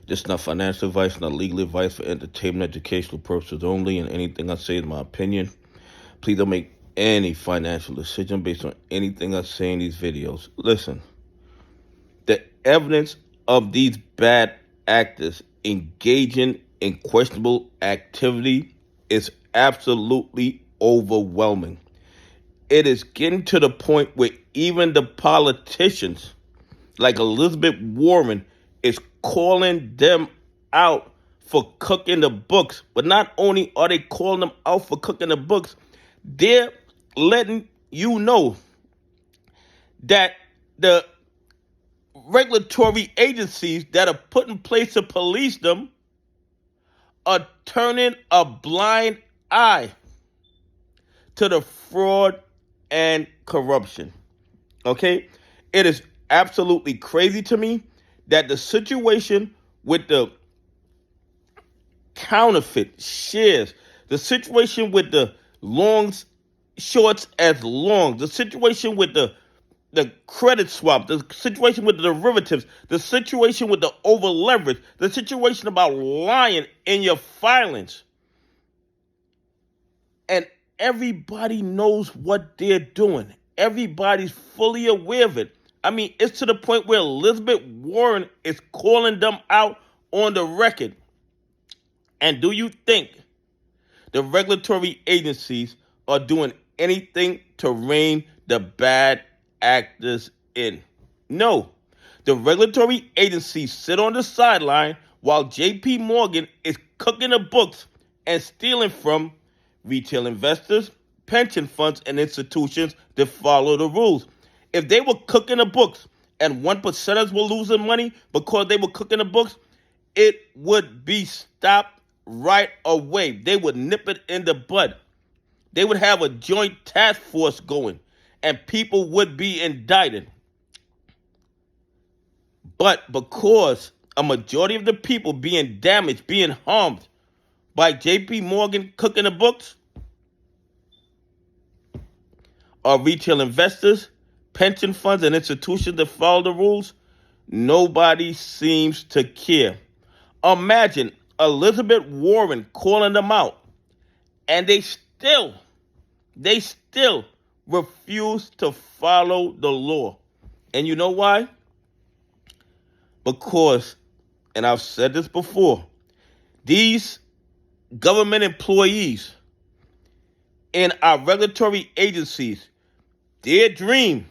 This is not financial advice, not legal advice, for entertainment, educational purposes only, and anything I say is my opinion. Please don't make any financial decision based on anything I say in these videos. Listen, the evidence of these bad actors engaging in questionable activity is absolutely overwhelming. It is getting to the point where even the politicians, like Elizabeth Warren, is calling them out for cooking the books. But not only are they calling them out for cooking the books, they're letting you know that the regulatory agencies that are put in place to police them are turning a blind eye to the fraud and corruption. Okay? It is absolutely crazy to me that the situation with the counterfeit shares, the situation with the longs, shorts as longs, the situation with the credit swap, the situation with the derivatives, the situation with the over leverage, the situation about lying in your filings. And everybody knows what they're doing. Everybody's fully aware of it. I mean, it's to the point where Elizabeth Warren is calling them out on the record. And do you think the regulatory agencies are doing anything to rein the bad actors in? No. The regulatory agencies sit on the sideline while JPMorgan is cooking the books and stealing from retail investors, pension funds, and institutions that follow the rules. If they were cooking the books and 1%ers were losing money because they were cooking the books, it would be stopped right away. They would nip it in the bud. They would have a joint task force going, and people would be indicted. But because a majority of the people being damaged, being harmed by JPMorgan cooking the books are retail investors, pension funds, and institutions that follow the rules, nobody seems to care. Imagine Elizabeth Warren calling them out, and they still refuse to follow the law. And you know why? Because, and I've said this before, these government employees in our regulatory agencies, their dream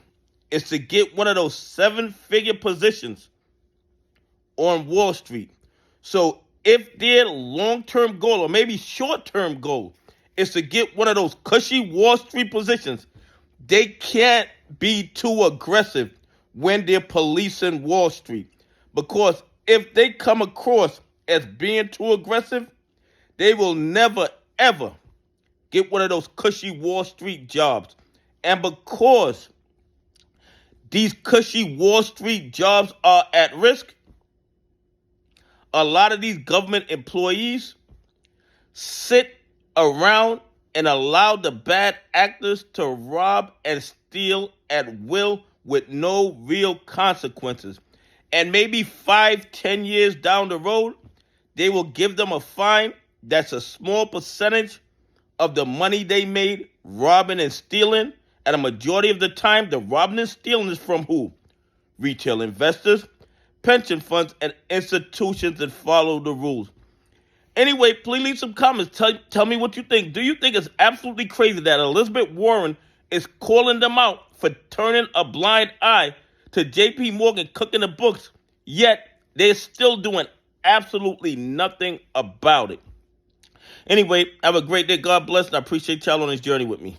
is to get one of those 7-figure positions on Wall Street. So if their long-term goal, or maybe short-term goal, is to get one of those cushy Wall Street positions, they can't be too aggressive when they're policing Wall Street. Because if they come across as being too aggressive, they will never, ever get one of those cushy Wall Street jobs. And because these cushy Wall Street jobs are at risk, a lot of these government employees sit around and allow the bad actors to rob and steal at will with no real consequences. And maybe 5-10 years down the road, they will give them a fine that's a small percentage of the money they made robbing and stealing. And a majority of the time, the robbing and stealing is from who? Retail investors, pension funds, and institutions that follow the rules. Anyway, please leave some comments. Tell me what you think. Do you think it's absolutely crazy that Elizabeth Warren is calling them out for turning a blind eye to JPMorgan cooking the books, yet they're still doing absolutely nothing about it? Anyway, have a great day. God bless, and I appreciate y'all on this journey with me.